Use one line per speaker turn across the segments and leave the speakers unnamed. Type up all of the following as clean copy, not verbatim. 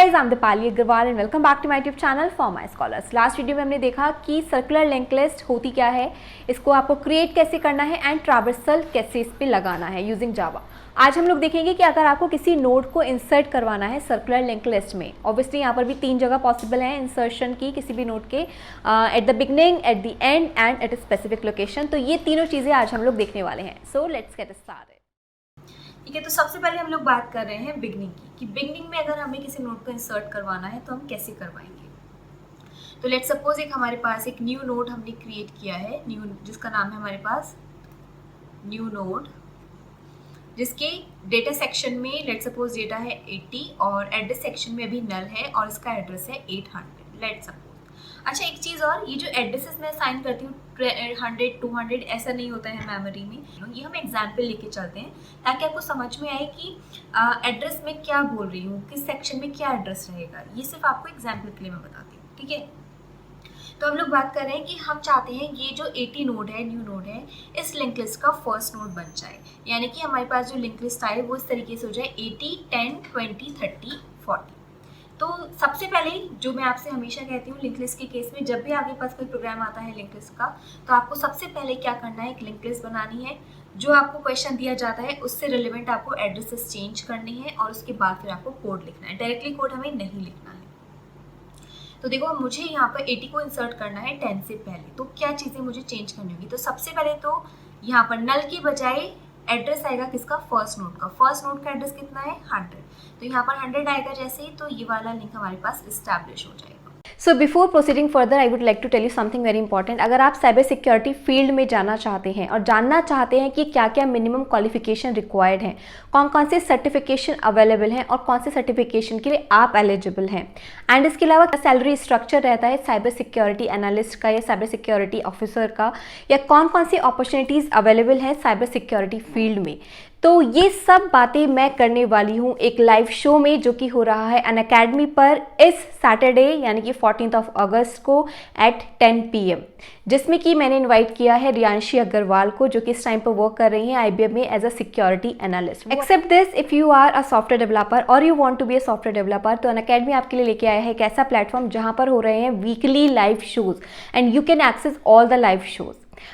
Guys, I am Deepali Agarwal and welcome back to my YouTube channel for my scholars. Last video में हमने देखा कि circular link list होती क्या है, इसको आपको क्रिएट कैसे करना है एंड ट्रैवर्सल कैसे इस पे लगाना है यूजिंग जावा। आज हम लोग देखेंगे कि अगर आपको किसी नोड को इंसर्ट करवाना है सर्कुलर लिंक लिस्ट में, ऑब्वियसली यहाँ पर भी 3 जगह पॉसिबल है इंसर्शन की किसी भी नोड के, eight the beginning, eight the and and at a specific location. तो ये तीनों चीज़ें आज हम लोग देखने वाले हैं। So let's get started.
ठीक है, तो सबसे पहले हम लोग बात कर रहे हैं बिगनिंग की, कि बिगनिंग में अगर हमें किसी नोड को इंसर्ट करवाना है तो हम कैसे करवाएंगे। तो लेट्स सपोज एक हमारे पास एक न्यू नोड हमने क्रिएट किया है, न्यू, जिसका नाम है हमारे पास न्यू नोड, जिसके डेटा सेक्शन में लेट्स सपोज डेटा है 80 और एड्रेस सेक्शन में अभी नल है और इसका एड्रेस है 800 लेट्स सपोज। अच्छा, एक चीज़ और, ये जो एड्रेसेस मैं असाइन करती हूँ 100 200 ऐसा नहीं होता है मेमोरी में। ये हम एग्जाम्पल लेके चलते हैं ताकि आपको समझ में आए कि एड्रेस में क्या बोल रही हूँ, किस सेक्शन में क्या एड्रेस रहेगा। ये सिर्फ आपको एग्जाम्पल के लिए मैं बताती हूँ, ठीक है। तो हम लोग बात कर रहे हैं कि हम चाहते हैं ये जो 80 नोड है, न्यू नोड है, इस लिंक लिस्ट का फर्स्ट नोड बन जाए, यानी कि हमारे पास जो लिंक लिस्ट आए वो इस तरीके से हो जाए 80 10 20 30 40। तो सबसे पहले जो मैं आपसे हमेशा कहती हूँ लिंक लिस्ट के केस में, जब भी आपके पास कोई प्रोग्राम आता है लिंक लिस्ट का, तो आपको सबसे पहले क्या करना है, एक लिंक लिस्ट बनानी है। जो आपको क्वेश्चन दिया जाता है उससे रिलेवेंट आपको एड्रेसेस चेंज करनी है और उसके बाद फिर आपको कोड लिखना है। डायरेक्टली कोड हमें नहीं लिखना है। तो देखो, मुझे यहाँ पर 80 को इंसर्ट करना है 10 से पहले, तो क्या चीज़ें मुझे चेंज करनी होगी। तो सबसे पहले तो यहाँ पर नल की बजाय एड्रेस आएगा किसका, फर्स्ट नोड का। फर्स्ट नोड का एड्रेस कितना है, 100। तो यहाँ पर 100 आएगा जैसे ही, तो ये वाला लिंक हमारे पास इस्टेब्लिश हो जाएगा।
So before proceeding further I would like to tell you something very important. अगर आप साइबर सिक्योरिटी फील्ड में जाना चाहते हैं और जानना चाहते हैं कि क्या क्या मिनिमम क्वालिफिकेशन रिक्वायर्ड हैं, कौन कौन से सर्टिफिकेशन अवेलेबल हैं और कौन से सर्टिफिकेशन के लिए आप एलिजिबल हैं, एंड इसके अलावा सैलरी स्ट्रक्चर रहता है साइबर सिक्योरिटी एनालिस्ट का या साइबर सिक्योरिटी ऑफिसर का, या कौन कौन सी अपॉर्चुनिटीज़ अवेलेबल हैं साइबर सिक्योरिटी फील्ड में, तो ये सब बातें मैं करने वाली हूँ एक लाइव शो में जो कि हो रहा है अनअकैडमी पर इस सैटरडे यानी कि 14 अगस्त को एट 10 PM, जिसमें कि मैंने इनवाइट किया है रियांशी अग्रवाल को, जो कि इस टाइम पर वर्क कर रही हैं IBM में as a security analyst. Except this, if you are a software developer और you want to be a software developer, तो अनअकैडमी आपके लिए लेके आया है एक ऐसा प्लेटफॉर्म जहाँ पर हो रहे हैं weekly live shows and you can access all the live shows.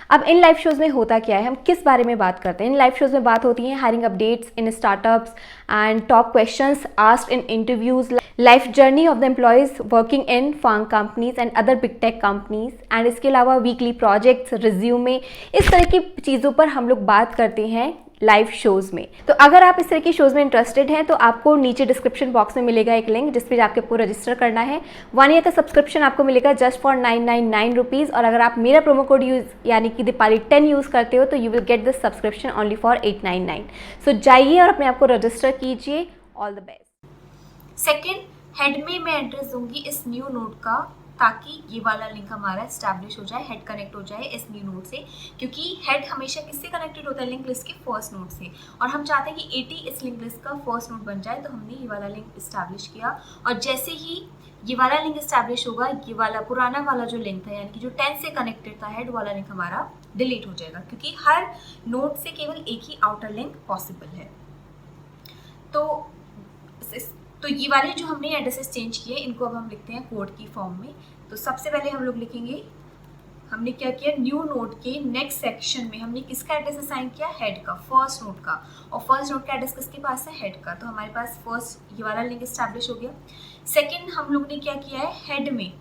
अब इन लाइव शोज़ में होता क्या है, हम किस बारे में बात करते हैं। इन लाइव शोज़ में बात होती है hiring updates in startups and top questions asked in interviews, life journey of the employees working in farm companies and other big tech companies, and इसके अलावा वीकली प्रोजेक्ट्स, रिज्यूमे, इस तरह की चीज़ों पर हम लोग बात करते हैं लाइव शोज़ में। तो अगर आप इस तरह की शोज़ में इंटरेस्टेड हैं तो आपको नीचे डिस्क्रिप्शन बॉक्स में मिलेगा एक लिंक जिस पर आपको रजिस्टर करना है। 1 ईयर का सब्सक्रिप्शन आपको मिलेगा जस्ट फॉर 999 रुपीज़, और अगर आप मेरा प्रोमो कोड यूज़ यानी कि दीपाली 10 यूज़ करते हो तो you will get this subscription only for 899। सो जाइए और अपने आप को रजिस्टर कीजिए। All the best.
Second, head में मैं एड्रेस दूंगी इस न्यू नोड का, ताकि ये वाला लिंक हमारा एस्टैब्लिश हो जाए, हेड कनेक्ट हो जाए इस न्यू नोड से, क्योंकि हेड हमेशा किससे कनेक्टेड होता है, लिंक लिस्ट के फर्स्ट नोड से, और हम चाहते हैं कि 80 इस लिंक लिस्ट का फर्स्ट नोड बन जाए। तो हमने ये वाला लिंक इस्टेब्लिश किया, और जैसे ही ये वाला लिंक इस्टेब्लिश होगा, ये वाला पुराना वाला जो लिंक था, यानी कि जो 10 से कनेक्टेड था हेड वाला लिंक हमारा डिलीट हो जाएगा, क्योंकि हर नोड से केवल एक ही आउटर लिंक पॉसिबल है। तो ये वाले जो हमने एड्रेसेस चेंज किए, इनको अब हम लिखते हैं कोड की फॉर्म में। तो सबसे पहले हम लोग लिखेंगे, हमने क्या किया, न्यू नोड के नेक्स्ट सेक्शन में हमने किसका एड्रेस असाइन किया, हेड का, फर्स्ट नोड का, और फर्स्ट नोड का एड्रेस किसके पास है, हेड का। तो हमारे पास फर्स्ट ये वाला लिंक एस्टैब्लिश हो गया। सेकेंड, हम लोग ने क्या किया है, हेड में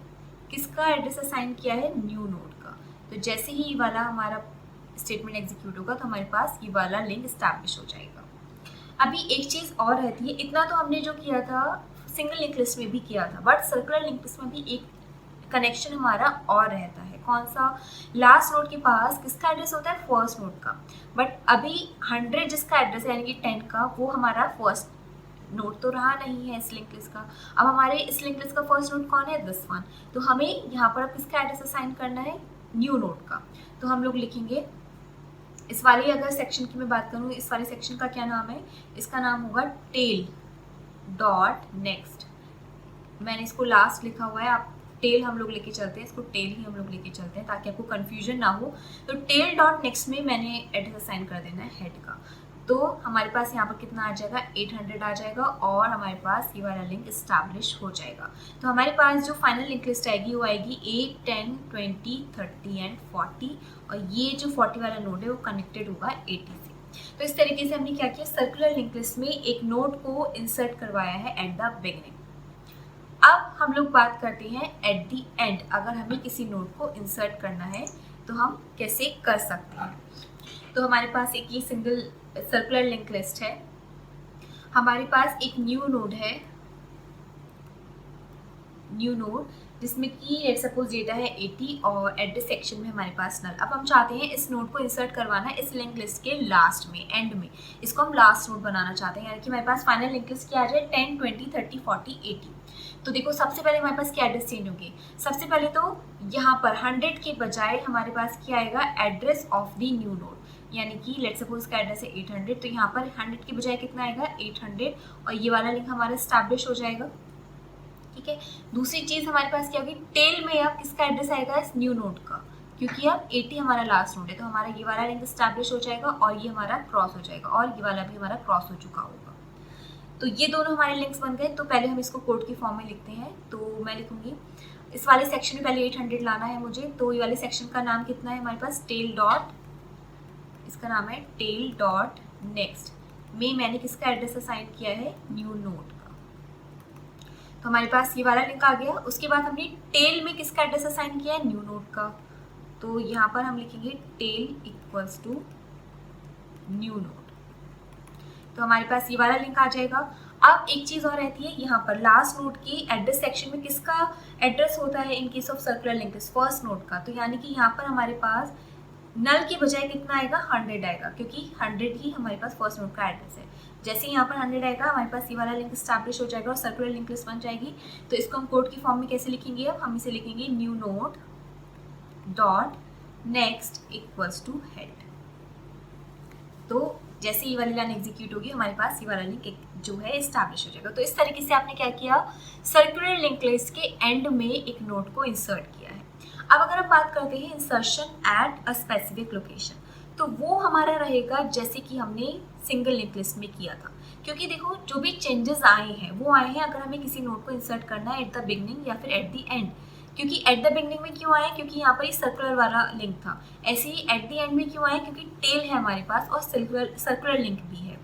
किसका एड्रेस असाइन किया है, न्यू नोड का। तो जैसे ही ये वाला हमारा स्टेटमेंट एग्जीक्यूट होगा तो हमारे पास ये वाला लिंक एस्टैब्लिश हो जाएगा। अभी एक चीज़ और रहती है, इतना तो हमने जो किया था सिंगल लिंक लिस्ट में भी किया था, बट सर्कुलर लिंक लिस्ट में भी एक कनेक्शन हमारा और रहता है। कौन सा, लास्ट नोड के पास किसका एड्रेस होता है, फर्स्ट नोड का, बट अभी 100 जिसका एड्रेस है यानी कि 10 का, वो हमारा फर्स्ट नोड तो रहा नहीं है इस लिंक लिस्ट का। अब हमारे इस लिंक लिस्ट का फर्स्ट नोड कौन है, दिस वन। तो हमें यहाँ पर अब किसका एड्रेस असाइन करना है, न्यू नोड का। तो हम लोग लिखेंगे, इस वाली अगर सेक्शन की मैं बात करूँ, इस वाले सेक्शन का क्या नाम है, इसका नाम होगा टेल डॉट नेक्स्ट। मैंने इसको लास्ट लिखा हुआ है, आप टेल हम लोग लेके चलते हैं, इसको टेल ही हम लोग लेके चलते हैं ताकि आपको कन्फ्यूजन ना हो। तो टेल डॉट नेक्स्ट में मैंने एड्रेस असाइन कर देना है हेड का। तो हमारे पास यहाँ पर कितना आ जाएगा, 800 आ जाएगा और हमारे पास ये वाला लिंक इस्टेब्लिश हो जाएगा। तो हमारे पास जो फाइनल लिंक लिस्ट आएगी वो आएगी 8, 10, 20, 30 एंड 40 और ये जो 40 वाला नोड है वो कनेक्टेड होगा 80 से। तो इस तरीके से हमने क्या किया, सर्कुलर लिंक लिस्ट में एक नोड को इंसर्ट करवाया है एट द बिगनिंग। अब हम लोग बात करते हैं एट द एंड, अगर हमें किसी नोड को इंसर्ट करना है तो हम कैसे कर सकते हैं। तो हमारे पास एक ये सिंगल सर्कुलर लिंक लिस्ट है, हमारे पास एक न्यू नोड है, न्यू नोड जिसमें कि लेट्स सपोज डेटा है 80 और एड्रेस सेक्शन में हमारे पास नल। अब हम चाहते हैं इस नोड को इंसर्ट करवाना इस लिंक लिस्ट के लास्ट में, एंड में, इसको हम लास्ट नोड बनाना चाहते हैं, यानी कि हमारे पास फाइनल लिंक लिस्ट क्या आ जाए 10, 20, 30, 40, 80। तो देखो सबसे पहले हमारे पास क्या एड्रेस चेंज होंगे, सबसे पहले तो यहाँ पर 100 के बजाय हमारे पास क्या आएगा, address of the new node, यानी कि लेट्स सपोज का एड्रेस है 800, तो यहाँ पर 100 के बजाय कितना आएगा 800 और ये वाला लिंक हमारा स्टैब्लिश हो जाएगा। ठीक है, दूसरी चीज़ हमारे पास क्या होगी, टेल में अब किसका एड्रेस आएगा, इस न्यू नोड का, क्योंकि अब 80 हमारा लास्ट नोड है, तो हमारा ये वाला लिंक स्टैब्लिश हो जाएगा और ये हमारा क्रॉस हो जाएगा और ये वाला भी हमारा क्रॉस हो चुका होगा। तो ये दोनों हमारे लिंक्स बन गए। तो पहले हम इसको कोड की फॉर्म में लिखते हैं, तो मैं लिखूंगी इस वाले सेक्शन में पहले 800 लाना है मुझे, तो ये वाले सेक्शन का नाम कितना है हमारे पास, टेल डॉट, इसका नाम है टेल डॉट नेक्स्ट में मैंने किसका एड्रेस असाइन किया है, न्यू नोड का। तो हमारे पास ये वाला लिंक आ गया। उसके बाद हमने टेल में किसका एड्रेस असाइन किया है, न्यू नोड का, तो यहाँ पर हम लिखेंगे tail equals to new node. तो हमारे पास ये वाला लिंक आ जाएगा। अब एक चीज़ और रहती है, यहाँ पर लास्ट नोड की एड्रेस सेक्शन में किसका एड्रेस होता है in case of circular link list, first node का, तो यानी कि यहाँ पर हमारे पास नल के बजाय कितना आएगा, 100 आएगा, क्योंकि 100 ही हमारे पास फर्स्ट नोड का एड्रेस है। जैसे ही यहाँ पर 100 आएगा हमारे पास ये वाला लिंक स्टैब्लिश हो जाएगा और सर्कुलर लिंक लिस्ट बन जाएगी। तो इसको हम कोड की फॉर्म में कैसे लिखेंगे, अब हम इसे लिखेंगे new node dot next equals to head. तो जैसे ये वाली लाइन एग्जीक्यूट होगी हमारे पास ये वाला लिंक जो है इस्टेब्लिश हो जाएगा। तो इस तरीके से आपने क्या किया, सर्कुलर लिंक लिस्ट के एंड में एक नोड को इंसर्ट किया है। अब अगर हम बात करते हैं insertion at a specific location, तो वो हमारा रहेगा जैसे कि हमने सिंगल लिंक लिस्ट में किया था, क्योंकि देखो जो भी चेंजेस आए हैं वो आए हैं अगर हमें किसी नोड को इंसर्ट करना है एट द बिगनिंग या फिर एट द एंड। क्योंकि एट द बिगनिंग में क्यों आया, क्योंकि यहाँ पर ये सर्कुलर वाला लिंक था। ऐसे ही एट द एंड में क्यों आया, क्योंकि टेल है हमारे पास और सर्कुलर लिंक भी है,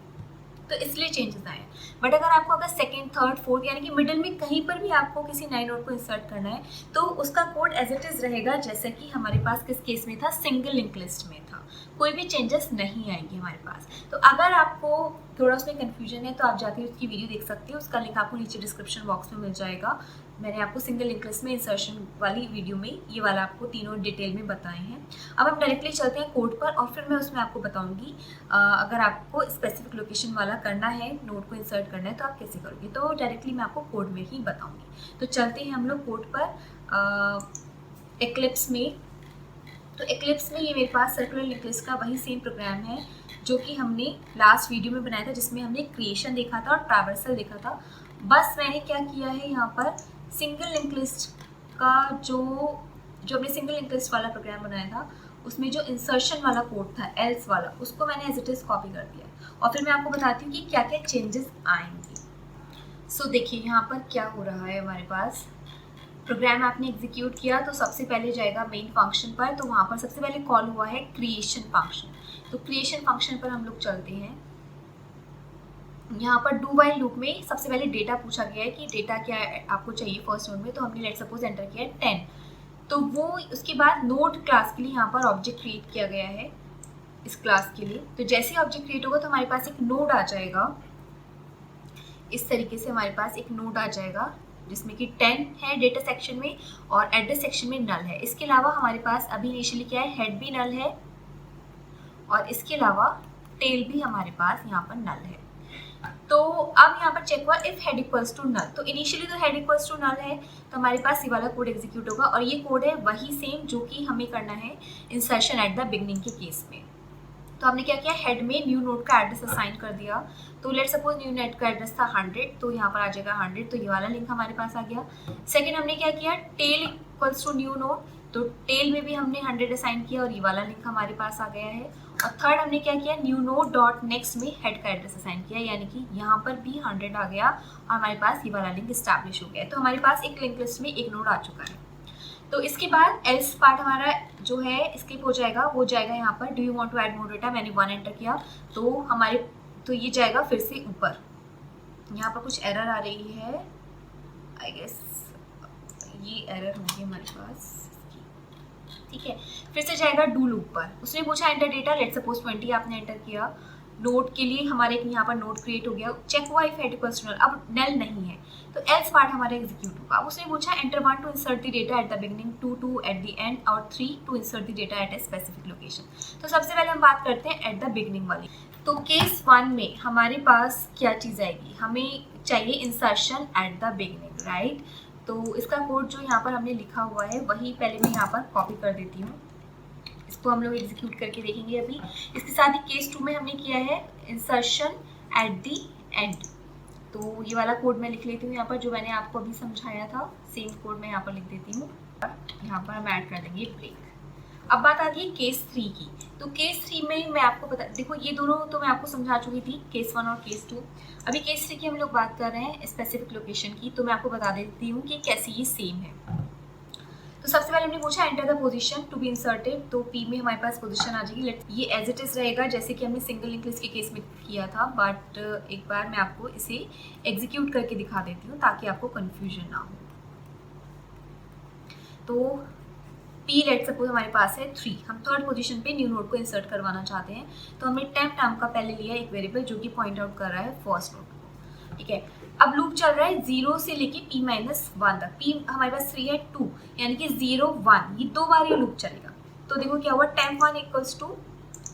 तो इसलिए चेंजेस आए। बट अगर आपको अगर सेकेंड, थर्ड, फोर्थ यानी कि मिडिल में कहीं पर भी आपको किसी नए नोड को इंसर्ट करना है तो उसका कोड एज इट इज़ रहेगा जैसा कि हमारे पास किस केस में था, सिंगल लिंक लिस्ट में था, कोई भी चेंजेस नहीं आएंगे हमारे पास। तो अगर आपको थोड़ा उसमें कन्फ्यूजन है तो आप जाके उसकी वीडियो देख सकते हो, उसका लिंक आपको नीचे डिस्क्रिप्शन बॉक्स में मिल जाएगा। मैंने आपको सिंगल लिंक लिस्ट में इंसर्शन वाली वीडियो में ये वाला आपको तीनों डिटेल में बताए हैं। अब हम डायरेक्टली चलते हैं कोड पर और फिर मैं उसमें आपको बताऊंगी अगर आपको स्पेसिफिक लोकेशन वाला करना है, नोड को इंसर्ट करना है तो आप कैसे करोगे। तो डायरेक्टली मैं आपको कोड में ही बताऊंगी। तो चलते हैं हम लोग कोड पर एक्लिप्स में। तो एक्लिप्स में ये मेरे पास सर्कुलर लिंक लिस्ट का वही सेम प्रोग्राम है जो कि हमने लास्ट वीडियो में बनाया था, जिसमें हमने क्रिएशन देखा था और ट्रैवर्सल देखा था। बस मैंने क्या किया है यहाँ पर सिंगल लिंक लिस्ट का जो हमने सिंगल लिंक लिस्ट वाला प्रोग्राम बनाया था उसमें जो इंसर्शन वाला कोड था एल्स वाला, उसको मैंने एज इट इज़ कॉपी कर दिया और फिर मैं आपको बताती हूँ कि क्या क्या चेंजेस आएंगे। सो देखिए यहाँ पर क्या हो रहा है, हमारे पास प्रोग्राम आपने एग्जीक्यूट किया तो सबसे पहले जाएगा मेन फंक्शन पर, तो वहाँ पर सबसे पहले कॉल हुआ है क्रिएशन फंक्शन। तो क्रिएशन फंक्शन पर हम लोग चलते हैं। यहाँ पर डू वाइल लूप में सबसे पहले डेटा पूछा गया है कि डेटा क्या आपको चाहिए फर्स्ट नोड में, तो हमने लेट सपोज एंटर किया है 10। तो वो उसके बाद नोड क्लास के लिए यहाँ पर ऑब्जेक्ट क्रिएट किया गया है इस क्लास के लिए। तो जैसे ही ऑब्जेक्ट क्रिएट होगा तो हमारे पास एक नोड आ जाएगा, इस तरीके से हमारे पास एक नोड आ जाएगा जिसमें कि 10 है डेटा सेक्शन में और एड्रेस सेक्शन में नल है। इसके अलावा हमारे पास अभी इनिशियली क्या है, हेड भी नल है और इसके अलावा टेल भी हमारे पास यहाँ पर नल है। तो अब यहाँ पर चेक हुआ if head equals to null, तो इनिशियली तो हेड इक्वल्स टू नल है तो हमारे पास ये वाला कोड एग्जीक्यूट होगा और ये कोड है वही सेम जो कि हमें करना है इंसर्शन एट द बिगनिंग के केस में। तो हमने क्या किया, हेड में न्यू नोड का एड्रेस असाइन कर दिया। तो लेट सपोज न्यू नोड का एड्रेस था 100, तो यहाँ पर आ जाएगा 100, तो ये वाला लिंक हमारे पास आ गया। सेकंड हमने क्या किया, tail equals to new node, तो टेल में भी हमने 100 असाइन किया और ये वाला लिंक हमारे पास आ गया है। और थर्ड हमने क्या किया, न्यू नोड डॉट नेक्स्ट में हेड का एड्रेस असाइन किया, यानी कि यहाँ पर भी 100 आ गया और हमारे पास ये वाला लिंक इस्टेब्लिश हो गया है। तो हमारे पास एक लिंक लिस्ट में एक नोड आ चुका है। तो इसके बाद एल्स पार्ट हमारा जो है स्किप हो जाएगा, वो जाएगा यहाँ पर do you want to add more data, मैंने 1 एंटर किया तो ये जाएगा फिर से ऊपर। यहाँ पर कुछ एरर आ रही है, आई गेस ये एरर होगी हमारे पास, ठीक है। फिर से जाएगा डू लूप पर, उसने पूछा एंटर डेटा, लेट सपोज 20 आपने एंटर किया। नोड के लिए हमारे यहाँ पर नोड क्रिएट हो गया, चेक हुआ if head equals to null, अब नल नहीं है तो एल्स पार्ट हमारा एग्जीक्यूट होगा। अब उसने पूछा enter 1 to insert the data at the beginning, 2 to at the end और 3 to insert the data at a specific location. तो सबसे पहले हम बात करते हैं एट द बिगनिंग वाली। तो केस 1 में हमारे पास क्या चीज़ आएगी, हमें चाहिए insertion eight the beginning, right. तो इसका कोड जो यहाँ पर हमने लिखा हुआ है वही पहले मैं यहाँ पर कॉपी कर देती हूँ, इसको हम लोग एग्जीक्यूट करके देखेंगे अभी। इसके साथ ही केस 2 में हमने किया है इंसर्शन एट द एंड, तो ये वाला कोड मैं लिख लेती हूँ यहाँ पर, जो मैंने आपको अभी समझाया था सेम कोड मैं यहाँ पर लिख देती हूँ। यहाँ पर हम ऐड कर देंगे ब्रेक। अब बात आती है केस 3 की। तो केस 3 में मैं आपको बता, देखो ये दोनों तो मैं आपको समझा चुकी थी, केस 1 और केस 2। अभी केस 3 की हम लोग बात कर रहे हैं स्पेसिफिक लोकेशन की, तो मैं आपको बता देती हूँ कि कैसे ये सेम है। तो सबसे पहले हमने पूछा enter the position to be inserted, तो पी में हमारे पास पोजीशन आ जाएगी। ये एज इट इज रहेगा जैसे कि हमने सिंगल लिंक लिस्ट के केस में किया था, बट एक बार मैं आपको इसे एग्जीक्यूट करके दिखा देती हूँ ताकि आपको कंफ्यूजन ना हो। तो पी लेट सपोज हमारे पास है 3, हम थर्ड पोजीशन पे न्यू नोड को इंसर्ट करवाना चाहते हैं, तो हमने टेम्प नाम का पहले लिया एक वेरिएबल जो कि पॉइंट आउट कर रहा है फर्स्ट नोड को, ठीक है। अब लूप चल रहा है 0 से लेके p-1 तक, p हमारे पास 3 है 2, यानी कि 0 1 ये 2 बार ये लूप चलेगा। तो देखो क्या हुआ, temp1 इक्वल्स टू,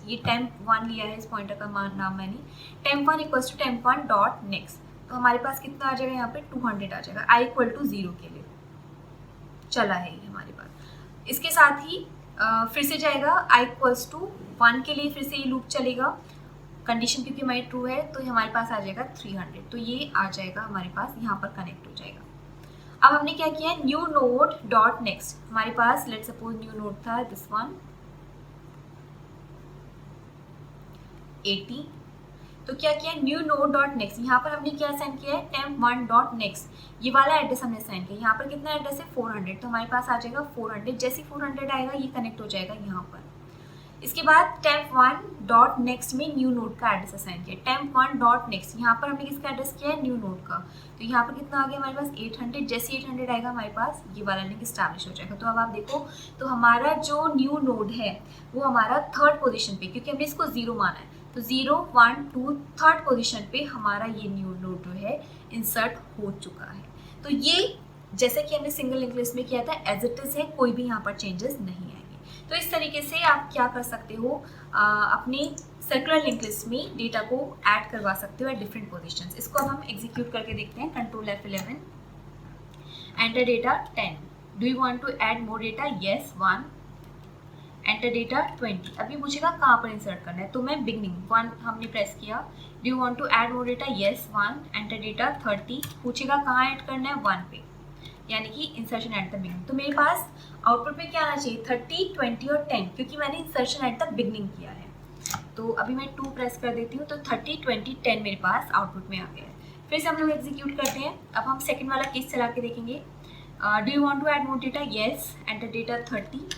ये temp1 लिया है इस पॉइंटर का नाम मैंने, temp1 equals to temp1 dot next, तो हमारे पास कितना आ जाएगा यहाँ पे 200 आ जाएगा i इक्वल टू 0 के लिए चला है ये हमारे पास। इसके साथ ही फिर से जाएगा i इक्वल्स टू 1 के लिए, फिर से ये लूप चलेगा, कंडीशन क्योंकि हमारी ट्रू है तो हमारे पास आ जाएगा 300, तो ये आ जाएगा हमारे पास यहाँ पर कनेक्ट हो जाएगा। अब हमने क्या किया, न्यू नोड डॉट नेक्स्ट, हमारे पास लेट सपोज न्यू नोड था दिस वन 80, तो क्या किया न्यू नोड डॉट नेक्स्ट, यहाँ पर हमने क्या असाइन किया है temp1 डॉट नेक्स्ट, ये वाला एड्रेस हमने असाइन किया। यहाँ पर कितना एड्रेस है 400, तो हमारे पास आ जाएगा 400, जैसे 400 आएगा ये कनेक्ट हो जाएगा यहाँ पर। इसके बाद temp1 डॉट नेक्स्ट में न्यू नोड का एड्रेस असाइन किया, temp1 डॉट नेक्स्ट, यहाँ पर हमने किसका एड्रेस किया है न्यू नोड का, तो यहाँ पर कितना आ गया हमारे पास 800, जैसे 800 आएगा हमारे पास ये वाला लिंक स्टैब्लिश हो जाएगा। तो अब आप देखो, तो हमारा जो न्यू नोड है वो हमारा थर्ड पोजीशन पे, क्योंकि हमने इसको 0 माना है, तो 0 1 2 थर्ड पोजीशन पे हमारा ये न्यू नोड जो है इंसर्ट हो चुका है। तो ये जैसे कि हमने सिंगल लिंक लिस्ट में किया था एज इट इज है, कोई भी यहाँ पर चेंजेस नहीं आएंगे। तो इस तरीके से आप क्या कर सकते हो, अपनी सर्कुलर लिंक लिस्ट में डेटा को ऐड करवा सकते हो एट डिफरेंट पोजीशंस। इसको अब हम एग्जीक्यूट करके देखते हैं, control F11, enter data 10, do you want to add more data, yes 1, enter data 20। अभी पूछेगा कहाँ पर इंसर्ट करना है, तो मैं बिगनिंग 1 हमने प्रेस किया, do you want to add more data, yes 1, enter data 30, पूछेगा कहाँ ऐड करना है 1 पे, यानी कि इंसर्शन एट द बिगनिंग। तो मेरे पास आउटपुट पे क्या आना चाहिए 30 20 और 10, क्योंकि मैंने इंसर्शन एट द बिगनिंग किया है। तो अभी मैं 2 प्रेस कर देती हूँ, तो 30 20 10 मेरे पास आउटपुट में आ गया है। फिर से हम लोग एग्जीक्यूट करते हैं। अब हम सेकंड वाला केस चला के देखेंगे, do you want to add more data, yes, enter data 30,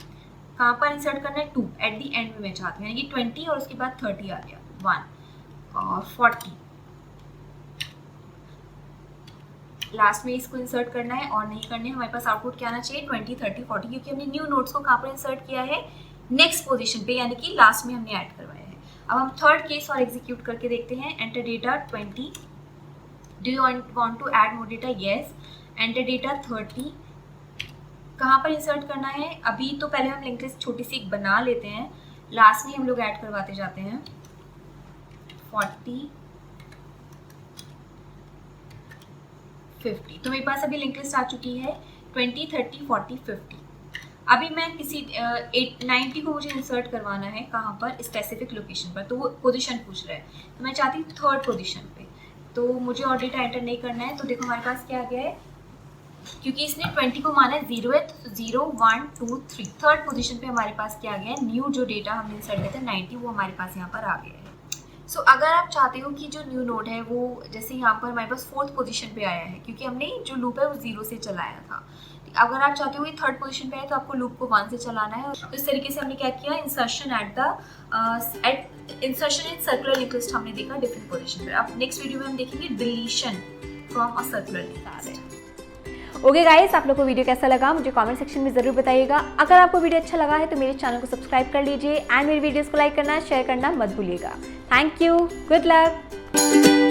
कहाँ पर इंसर्ट करना है 2 एट दी एंड में मैं चाहती हूँ, यानी कि 20 और उसके बाद 30 आ गया 1 और 40, लास्ट में इसको इंसर्ट करना है और नहीं करने, हमारे पास आउटपुट क्या आना चाहिए 20 30 40, क्योंकि हमने न्यू नोड्स को कहाँ पर इंसर्ट किया है नेक्स्ट पोजीशन पे, यानी कि लास्ट में हमने ऐड करवाया है। अब हम थर्ड केस और एग्जीक्यूट करके देखते हैं, enter data 20, do you want to add more data, yes, enter data 30, कहाँ पर इंसर्ट करना है, अभी तो पहले हम लिंक लिस्ट छोटी सी एक बना लेते हैं, लास्ट में हम लोग ऐड करवाते जाते हैं 40 50। तो मेरे पास अभी लिंक लिस्ट आ चुकी है 20 30 40 50। अभी मैं किसी 90 को मुझे इंसर्ट करवाना है, कहाँ पर स्पेसिफिक लोकेशन पर, तो वो पोजीशन पूछ रहा है, तो मैं चाहती हूँ थर्ड पोजीशन पे, तो मुझे और डेटा एंटर नहीं करना है। तो देखो हमारे पास क्या आ गया है क्योंकि इसने 20 को माना है 0th, 0, 1, 2, 3 थर्ड पोजीशन पे हमारे पास क्या आ गया है, न्यू जो डेटा हमने इंसर्ट किया था 90 वो हमारे पास यहाँ पर आ गया है। सो अगर आप चाहते हो कि जो न्यू नोड है वो जैसे यहाँ पर हमारे पास 4th पोजीशन पे आया है, क्योंकि हमने जो लूप है वो 0 से चलाया था। अगर आप चाहते हो ये 3rd पोजीशन पे है तो आपको लूप को 1 से चलाना है। तो इस तरीके से हमने क्या किया, insertion in circular link list हमने देखा डिफरेंट पोजीशन पे। अब नेक्स्ट वीडियो में हम देखेंगे deletion from a circular link list.
Okay guys, आप लोग को वीडियो कैसा लगा मुझे कमेंट सेक्शन में ज़रूर बताइएगा। अगर आपको वीडियो अच्छा लगा है तो मेरे चैनल को सब्सक्राइब कर लीजिए एंड मेरी वीडियोस को लाइक करना शेयर करना मत भूलिएगा। Thank you, good luck.